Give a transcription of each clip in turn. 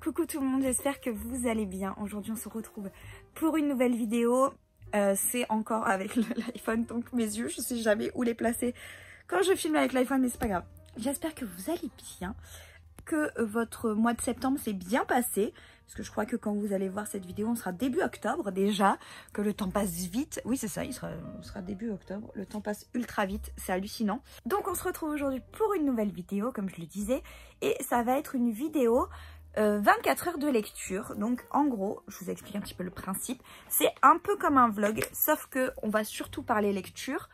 Coucou tout le monde, j'espère que vous allez bien. Aujourd'hui on se retrouve pour une nouvelle vidéo. C'est encore avec l'iPhone, donc mes yeux, je sais jamais où les placer quand je filme avec l'iPhone, mais c'est pas grave. J'espère que vous allez bien, que votre mois de septembre s'est bien passé. Parce que je crois que quand vous allez voir cette vidéo, on sera début octobre déjà, que le temps passe vite. Oui c'est ça, on sera début octobre, le temps passe ultra vite, c'est hallucinant. Donc on se retrouve aujourd'hui pour une nouvelle vidéo, comme je le disais, et ça va être une vidéo 24 heures de lecture. Donc en gros, je vous explique un petit peu le principe. C'est un peu comme un vlog, sauf que on va surtout parler lecture.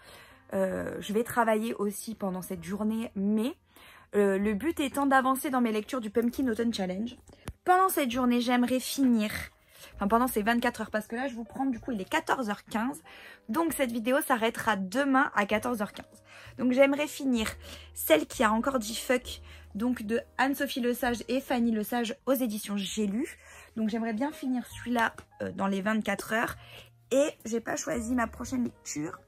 Je vais travailler aussi pendant cette journée, mais le but étant d'avancer dans mes lectures du Pumpkin Autumn Challenge. Pendant cette journée, j'aimerais finir, enfin pendant ces 24 heures, parce que là je vous prends, du coup il est 14h15, donc cette vidéo s'arrêtera demain à 14h15. Donc j'aimerais finir celle qui a encore dit fuck, donc de Anne-Sophie Lesage et Fanny Lesage aux éditions J'ai lu. Donc j'aimerais bien finir celui-là dans les 24 heures. Et j'ai pas choisi ma prochaine lecture.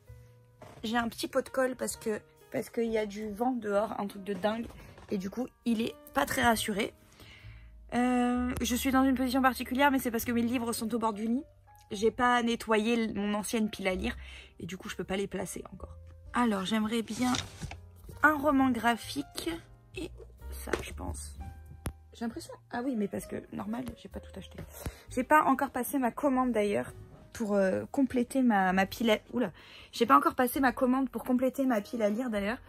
J'ai un petit pot de colle parce qu'il y a du vent dehors, un truc de dingue. Et du coup, il est pas très rassuré. Je suis dans une position particulière, mais c'est parce que mes livres sont au bord du lit. J'ai pas nettoyé mon ancienne pile à lire. Et du coup, je peux pas les placer encore. Alors, j'aimerais bien un roman graphique. Et ça, je pense. J'ai l'impression... Ah oui, mais parce que, normal, j'ai pas tout acheté. J'ai pas encore passé ma commande d'ailleurs pour compléter ma pile à... Oula, j'ai pas encore passé ma commande pour compléter ma pile à lire d'ailleurs.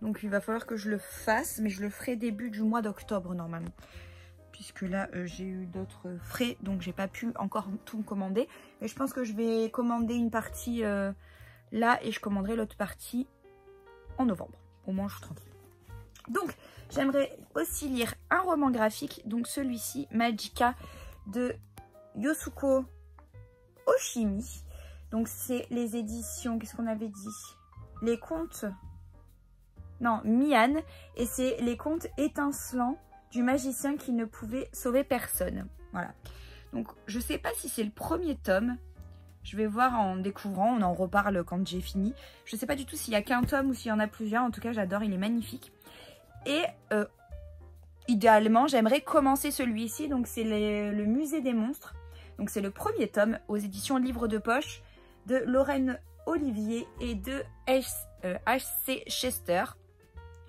Donc il va falloir que je le fasse, mais je le ferai début du mois d'octobre normalement. Puisque là, j'ai eu d'autres frais, donc j'ai pas pu encore tout me commander. Mais je pense que je vais commander une partie là et je commanderai l'autre partie en novembre. Au moins, je suis tranquille. Donc, j'aimerais aussi lire un roman graphique, donc celui-ci, Magica, de Yosuko Oshimi. Donc, c'est les éditions, qu'est-ce qu'on avait dit? Les contes... Non, Mian. Et c'est les contes étincelants du magicien qui ne pouvait sauver personne. Voilà. Donc, je sais pas si c'est le premier tome. Je vais voir en découvrant, on en reparle quand j'ai fini. Je sais pas du tout s'il y a qu'un tome ou s'il y en a plusieurs. En tout cas, j'adore, il est magnifique. Et idéalement, j'aimerais commencer celui-ci. Donc, c'est le Musée des monstres. Donc, c'est le premier tome aux éditions Livre de poche de Lorraine Olivier et de H.C. Chester.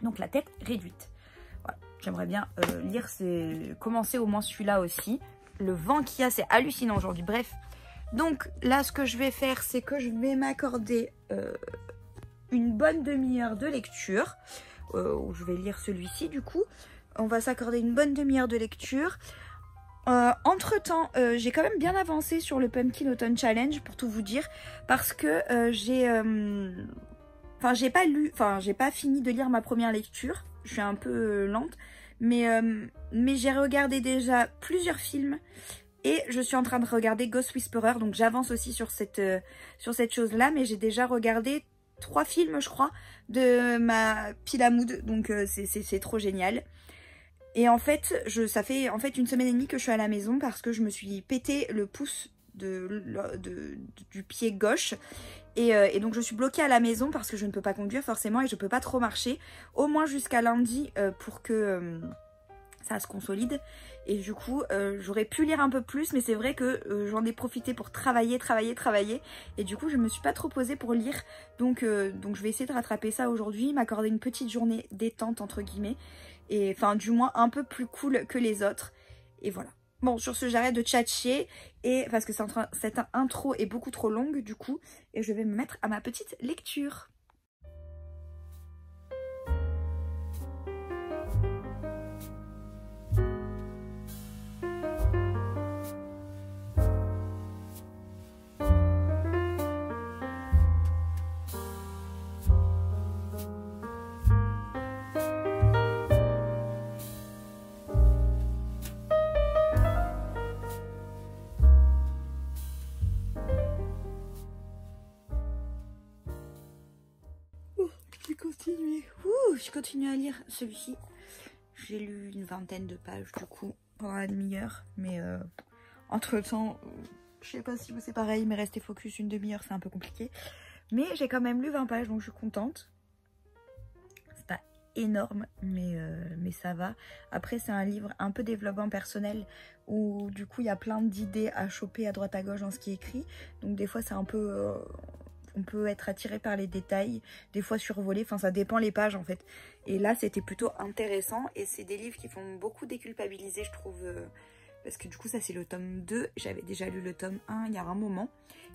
Donc, La tête réduite. Voilà. J'aimerais bien commencer au moins celui-là aussi. Le vent qu'il y a, c'est hallucinant aujourd'hui. Bref. Donc, là, ce que je vais faire, c'est que je vais m'accorder une bonne demi-heure de lecture. Où je vais lire celui-ci du coup. On va s'accorder une bonne demi-heure de lecture. Entre temps, j'ai quand même bien avancé sur le Pumpkin Autumn Challenge pour tout vous dire. Parce que j'ai pas fini de lire ma première lecture. Je suis un peu lente. Mais j'ai regardé déjà plusieurs films. Et je suis en train de regarder Ghost Whisperer. Donc j'avance aussi sur cette chose-là. Mais j'ai déjà regardé 3 films, je crois, de ma pile à mood. Donc c'est trop génial. Et en fait, ça fait en fait 1 semaine et demie que je suis à la maison parce que je me suis pété le pouce du pied gauche. Et donc je suis bloquée à la maison parce que je ne peux pas conduire forcément et je peux pas trop marcher. Au moins jusqu'à lundi pour que ça se consolide. Et du coup, j'aurais pu lire un peu plus, mais c'est vrai que j'en ai profité pour travailler. Et du coup, je me suis pas trop posée pour lire. Donc je vais essayer de rattraper ça aujourd'hui, m'accorder une petite journée détente, entre guillemets. Et enfin, du moins, un peu plus cool que les autres. Et voilà. Bon, sur ce, j'arrête de tchatcher. Et parce que cette intro est beaucoup trop longue, du coup. Et je vais me mettre à ma petite lecture. Je continue à lire celui-ci. J'ai lu une vingtaine de pages du coup pendant la demi-heure. Mais entre temps, je sais pas si vous c'est pareil, mais rester focus une demi-heure c'est un peu compliqué. Mais j'ai quand même lu 20 pages donc je suis contente. C'est pas énorme, mais ça va. Après, c'est un livre un peu développement personnel où du coup il y a plein d'idées à choper à droite à gauche dans ce qui est écrit. Donc des fois c'est un peu... on peut être attiré par les détails, des fois survolé, enfin ça dépend les pages en fait. Et là c'était plutôt intéressant et c'est des livres qui font beaucoup déculpabiliser je trouve. Parce que du coup ça c'est le tome 2, j'avais déjà lu le tome 1 il y a un moment.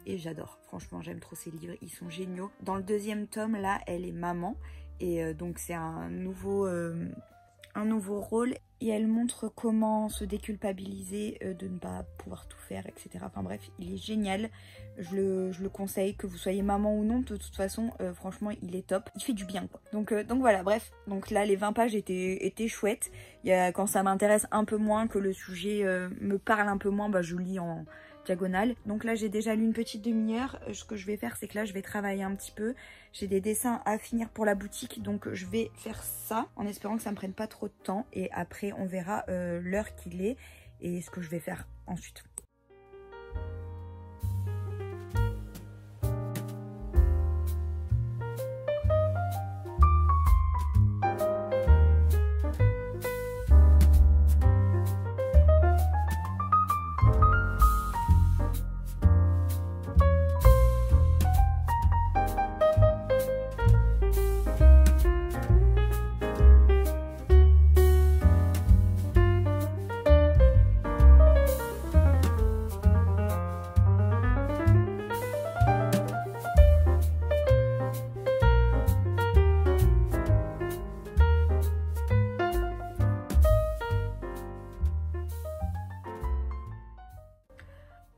Et j'adore, franchement j'aime trop ces livres, ils sont géniaux. Dans le deuxième tome là, elle est maman. Et donc c'est un nouveau rôle. Et elle montre comment se déculpabiliser de ne pas pouvoir tout faire, etc. Enfin bref, il est génial. Je le conseille, que vous soyez maman ou non. De toute façon, franchement, il est top. Il fait du bien, quoi. Donc voilà, bref. Donc là, les 20 pages étaient chouettes. Quand ça m'intéresse un peu moins, que le sujet me parle un peu moins, bah, je lis en diagonale. Donc là, j'ai déjà lu une petite demi-heure. Ce que je vais faire, c'est que là, je vais travailler un petit peu. J'ai des dessins à finir pour la boutique, donc je vais faire ça en espérant que ça me prenne pas trop de temps. Et après, on verra l'heure qu'il est et ce que je vais faire ensuite.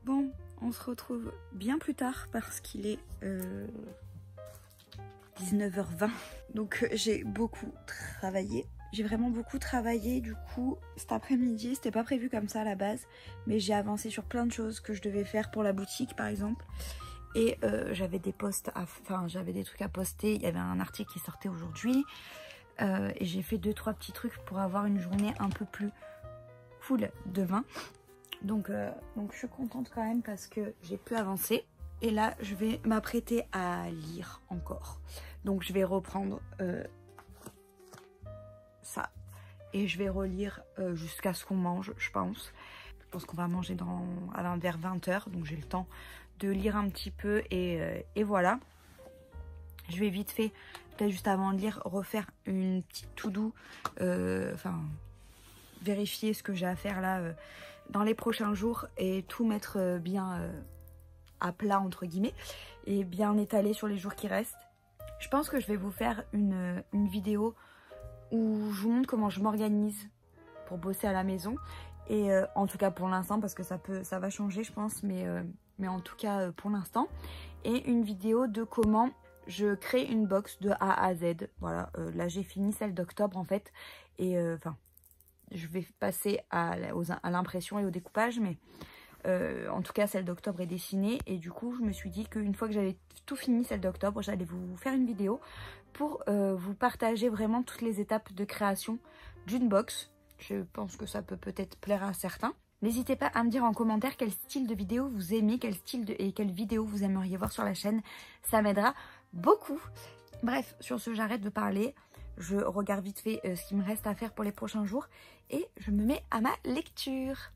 Bon, on se retrouve bien plus tard parce qu'il est 19h20. Donc j'ai beaucoup travaillé. J'ai vraiment beaucoup travaillé du coup cet après-midi. C'était pas prévu comme ça à la base. Mais j'ai avancé sur plein de choses que je devais faire pour la boutique par exemple. Et j'avais des posts j'avais des trucs à poster. Il y avait un article qui sortait aujourd'hui. Et j'ai fait 2-3 petits trucs pour avoir une journée un peu plus cool demain. Donc je suis contente quand même parce que j'ai pu avancer. Et là, je vais m'apprêter à lire encore. Donc je vais reprendre ça. Et je vais relire jusqu'à ce qu'on mange, je pense. Je pense qu'on va manger vers 20h. Donc j'ai le temps de lire un petit peu. Et voilà. Je vais vite fait, peut-être juste avant de lire, refaire une petite to-do. Vérifier ce que j'ai à faire là dans les prochains jours. Et tout mettre bien à plat entre guillemets. Et bien étaler sur les jours qui restent. Je pense que je vais vous faire une vidéo où je vous montre comment je m'organise pour bosser à la maison. Et en tout cas pour l'instant, parce que ça va changer je pense, mais en tout cas pour l'instant. Et une vidéo de comment je crée une box de A à Z. Voilà, là j'ai fini celle d'octobre en fait. Et je vais passer à l'impression et au découpage, mais en tout cas celle d'octobre est dessinée. Et du coup je me suis dit qu'une fois que j'avais tout fini celle d'octobre, j'allais vous faire une vidéo pour vous partager vraiment toutes les étapes de création d'une box. Je pense que ça peut peut-être plaire à certains. N'hésitez pas à me dire en commentaire quel style de vidéo vous aimez, et quelle vidéo vous aimeriez voir sur la chaîne. Ça m'aidera beaucoup. Bref, sur ce, j'arrête de parler. Je regarde vite fait ce qu'il me reste à faire pour les prochains jours. Et je me mets à ma lecture.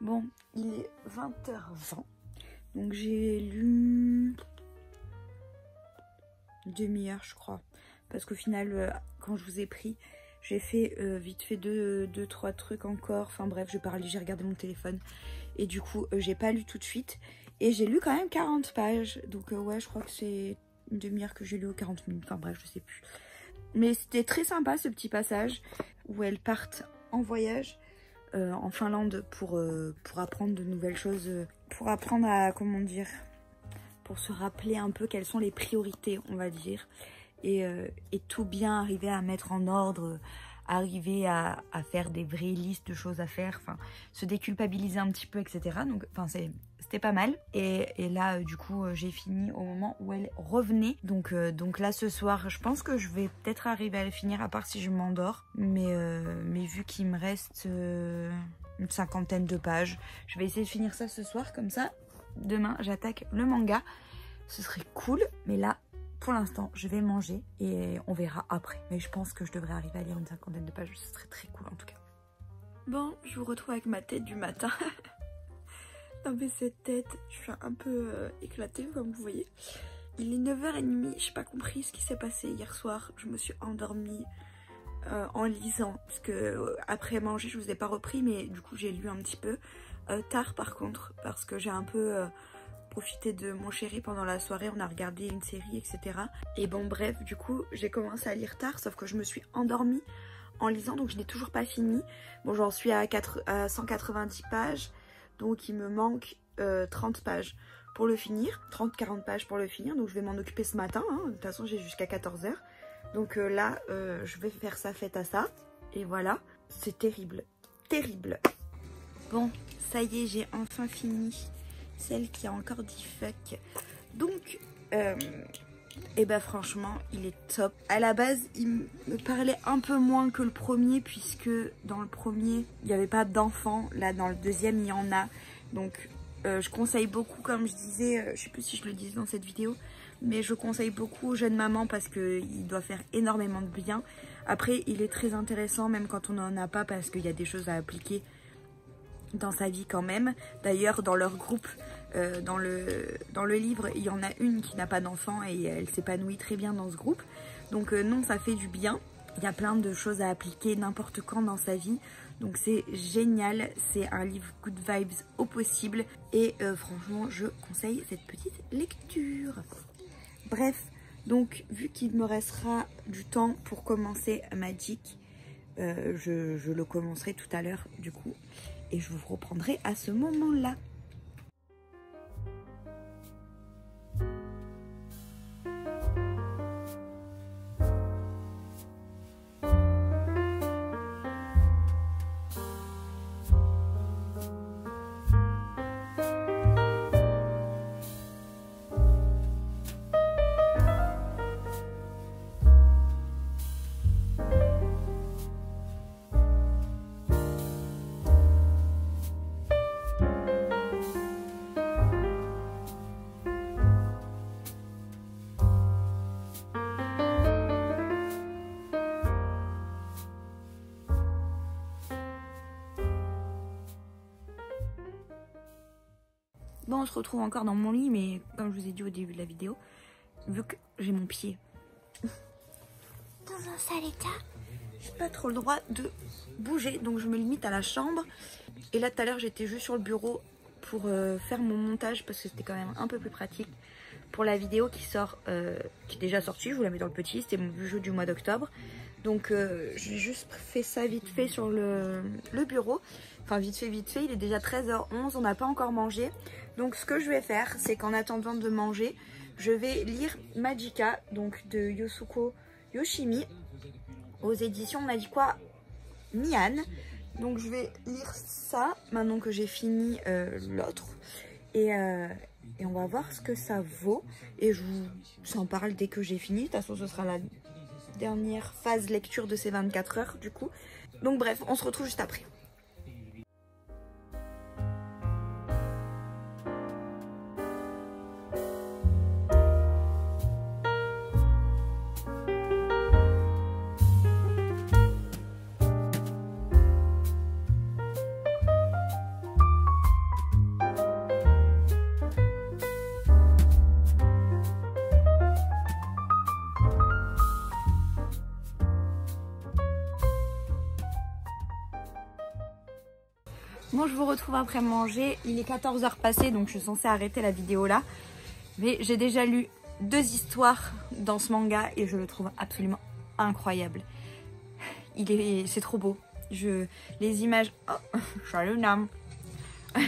Bon, il est 20h20, donc j'ai lu une demi-heure je crois, parce qu'au final, quand je vous ai pris, j'ai fait vite fait deux, trois trucs encore, enfin bref, j'ai parlé, j'ai regardé mon téléphone, et du coup, j'ai pas lu tout de suite, et j'ai lu quand même 40 pages, donc ouais, je crois que c'est une demi-heure que j'ai lu aux 40 minutes, enfin bref, je sais plus. Mais c'était très sympa ce petit passage où elles partent en voyage en Finlande pour apprendre de nouvelles choses, pour apprendre à, comment dire, pour se rappeler un peu quelles sont les priorités, on va dire, et tout bien arriver à mettre en ordre, arriver à faire des vraies listes de choses à faire, enfin se déculpabiliser un petit peu, etc. Donc enfin c'était pas mal. Et là du coup j'ai fini au moment où elle revenait. Donc là ce soir je pense que je vais peut-être arriver à le finir, à part si je m'endors. Mais vu qu'il me reste une 50aine de pages, je vais essayer de finir ça ce soir, comme ça demain j'attaque le manga. Ce serait cool, mais là pour l'instant, je vais manger et on verra après. Mais je pense que je devrais arriver à lire une 50aine de pages. Ce serait très cool en tout cas. Bon, je vous retrouve avec ma tête du matin. Non mais cette tête, je suis un peu éclatée comme vous voyez. Il est 9h30, j'ai pas compris ce qui s'est passé hier soir. Je me suis endormie en lisant. Parce que après manger, je vous ai pas repris, mais du coup j'ai lu un petit peu. Tard par contre, parce que j'ai un peu... profiter de mon chéri pendant la soirée, on a regardé une série, etc. Et bon bref, du coup j'ai commencé à lire tard, sauf que je me suis endormie en lisant, donc je n'ai toujours pas fini. Bon, j'en suis à 190 pages, donc il me manque 30 pages pour le finir, 30-40 pages pour le finir, donc je vais m'en occuper ce matin, hein. De toute façon j'ai jusqu'à 14h. Donc là je vais faire ça, fête à ça, et voilà, c'est terrible, terrible. Bon, ça y est, j'ai enfin fini celle qui a encore dit fuck. Donc et bah franchement il est top. À la base il me parlait un peu moins que le premier, puisque dans le premier il n'y avait pas d'enfants, là dans le deuxième il y en a. Donc je conseille beaucoup, comme je disais, je sais plus si je le disais dans cette vidéo, mais je conseille beaucoup aux jeunes mamans parce qu'il doit faire énormément de bien. Après il est très intéressant même quand on n'en a pas, parce qu'il y a des choses à appliquer dans sa vie quand même. D'ailleurs dans leur groupe, dans le livre, il y en a une qui n'a pas d'enfant et elle s'épanouit très bien dans ce groupe. Donc non, ça fait du bien. Il y a plein de choses à appliquer n'importe quand dans sa vie. Donc c'est génial, c'est un livre good vibes au possible. Et franchement, je conseille cette petite lecture. Bref, donc vu qu'il me restera du temps pour commencer Magic, je le commencerai tout à l'heure du coup. Et je vous reprendrai à ce moment-là. Bon, on se retrouve encore dans mon lit, mais comme je vous ai dit au début de la vidéo, vu que j'ai mon pied dans un sale état, j'ai pas trop le droit de bouger, donc je me limite à la chambre. Et là tout à l'heure j'étais juste sur le bureau pour faire mon montage, parce que c'était quand même un peu plus pratique pour la vidéo qui sort, qui est déjà sortie. Je vous la mets dans le petit, c'était mon jeu du mois d'octobre. Donc j'ai juste fait ça vite fait sur le bureau. Enfin vite fait, il est déjà 13h11, on n'a pas encore mangé. Donc ce que je vais faire, c'est qu'en attendant de manger, je vais lire Magica, donc de Yosuko Yoshimi, aux éditions, on a dit quoi, Mian. Donc je vais lire ça, maintenant que j'ai fini l'autre. Et on va voir ce que ça vaut. Et je vous en parle dès que j'ai fini. De toute façon, ce sera la dernière phase lecture de ces 24 heures du coup. Donc bref, on se retrouve juste après. Bon, je vous retrouve après manger. Il est 14h passé, donc je suis censée arrêter la vidéo là. Mais j'ai déjà lu 2 histoires dans ce manga et je le trouve absolument incroyable. C'est trop beau. Les images... Oh,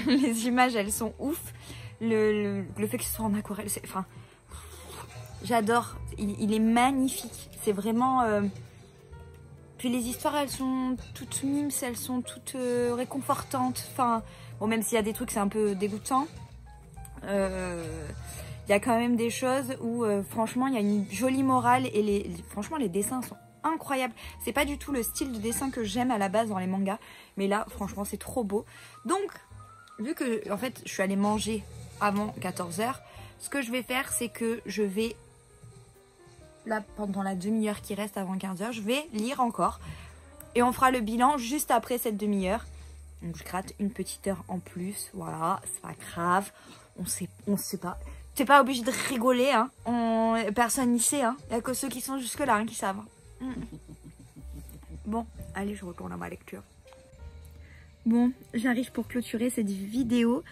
les images, elles sont ouf. Le fait que ce soit en aquarelle, enfin... J'adore. Il est magnifique. C'est vraiment... Puis les histoires, elles sont toutes mimes, elles sont toutes réconfortantes. Enfin, bon, même s'il y a des trucs, c'est un peu dégoûtant. Il y a quand même des choses où, franchement, il y a une jolie morale. Et franchement, les dessins sont incroyables. C'est pas du tout le style de dessin que j'aime à la base dans les mangas. Mais là, franchement, c'est trop beau. Donc, vu que, en fait, je suis allée manger avant 14 h, ce que je vais faire, c'est que je vais... Là, pendant la demi-heure qui reste avant 15 h, je vais lire encore. Et on fera le bilan juste après cette demi-heure. Donc, je gratte une petite heure en plus. Voilà, c'est pas grave. On sait pas. T'es pas obligé de rigoler, hein. Personne n'y sait, hein. Il n'y a que ceux qui sont jusque-là hein, qui savent. Bon, allez, je retourne à ma lecture. Bon, j'arrive pour clôturer cette vidéo.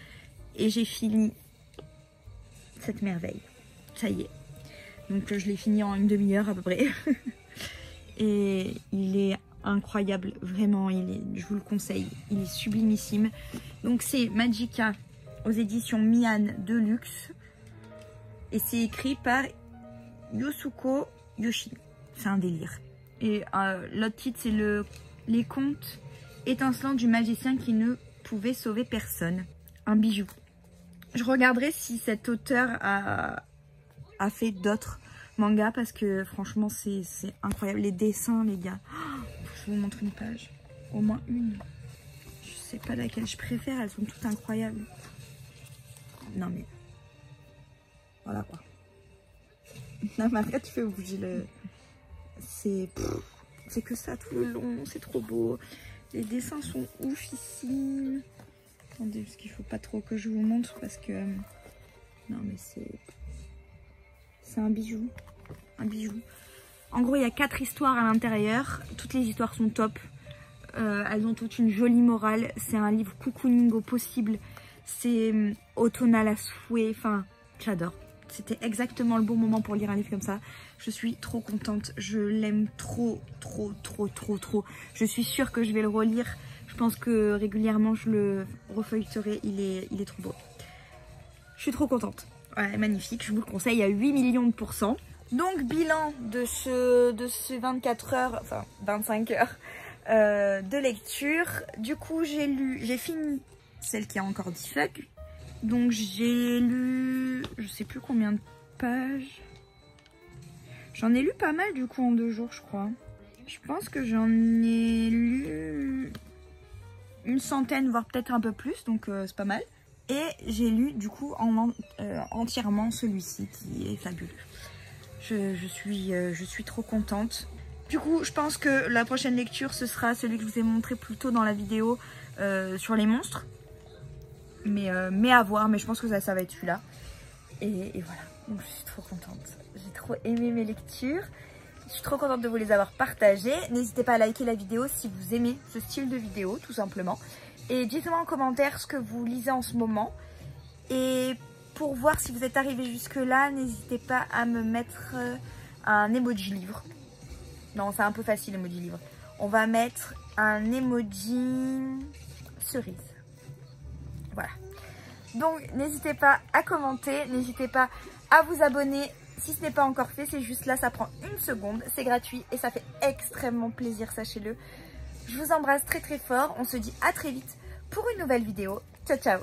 Et j'ai fini cette merveille. Ça y est. Donc je l'ai fini en une demi-heure à peu près. Et il est incroyable, vraiment, je vous le conseille. Il est sublimissime. Donc c'est Magica aux éditions Mian Deluxe. Et c'est écrit par Yosuko Yoshino. C'est un délire. Et l'autre titre c'est Les contes étincelants du magicien qui ne pouvait sauver personne. Un bijou. Je regarderai si cet auteur a fait d'autres mangas parce que franchement c'est incroyable. Les dessins les gars, je vous montre une page, au moins une, je sais pas laquelle je préfère, elles sont toutes incroyables. Non mais voilà quoi. Non mais après tu fais bouger le... C'est que ça tout le long, c'est trop beau. Les dessins sont ouf ici. Attendez parce qu'il faut pas trop que je vous montre parce que... Non mais c'est un bijou. Un bijou. En gros, il y a 4 histoires à l'intérieur. Toutes les histoires sont top. Elles ont toutes une jolie morale. C'est un livre cocooning au possible. C'est automnal à souhait. Enfin, j'adore. C'était exactement le bon moment pour lire un livre comme ça. Je suis trop contente. Je l'aime trop. Je suis sûre que je vais le relire. Je pense que régulièrement, je le refeuilleterai. Il est trop beau. Je suis trop contente. Ouais, magnifique, je vous le conseille à 8 millions de %. Donc bilan de ce 24 heures, enfin 25 heures de lecture. Du coup j'ai fini celle qui a encore 10 feuilles. Donc j'ai lu, je sais plus combien de pages. J'en ai lu pas mal du coup en 2 jours je crois. Je pense que j'en ai lu une centaine voire peut-être un peu plus, donc c'est pas mal. Et j'ai lu du coup entièrement celui-ci qui est fabuleux. Je suis trop contente. Du coup, je pense que la prochaine lecture, ce sera celui que je vous ai montré plus tôt dans la vidéo sur les monstres. Mais à voir, mais je pense que ça va être celui-là. Et voilà, donc je suis trop contente. J'ai trop aimé mes lectures. Je suis trop contente de vous les avoir partagées. N'hésitez pas à liker la vidéo si vous aimez ce style de vidéo, tout simplement. Et dites-moi en commentaire ce que vous lisez en ce moment. Et pour voir si vous êtes arrivé jusque là, n'hésitez pas à me mettre un emoji livre. Non, c'est un peu facile emoji livre. On va mettre un emoji cerise. Voilà. Donc n'hésitez pas à commenter, n'hésitez pas à vous abonner si ce n'est pas encore fait. C'est juste là, ça prend une seconde, c'est gratuit et ça fait extrêmement plaisir, sachez-le. Je vous embrasse très fort, on se dit à très vite pour une nouvelle vidéo. Ciao ciao.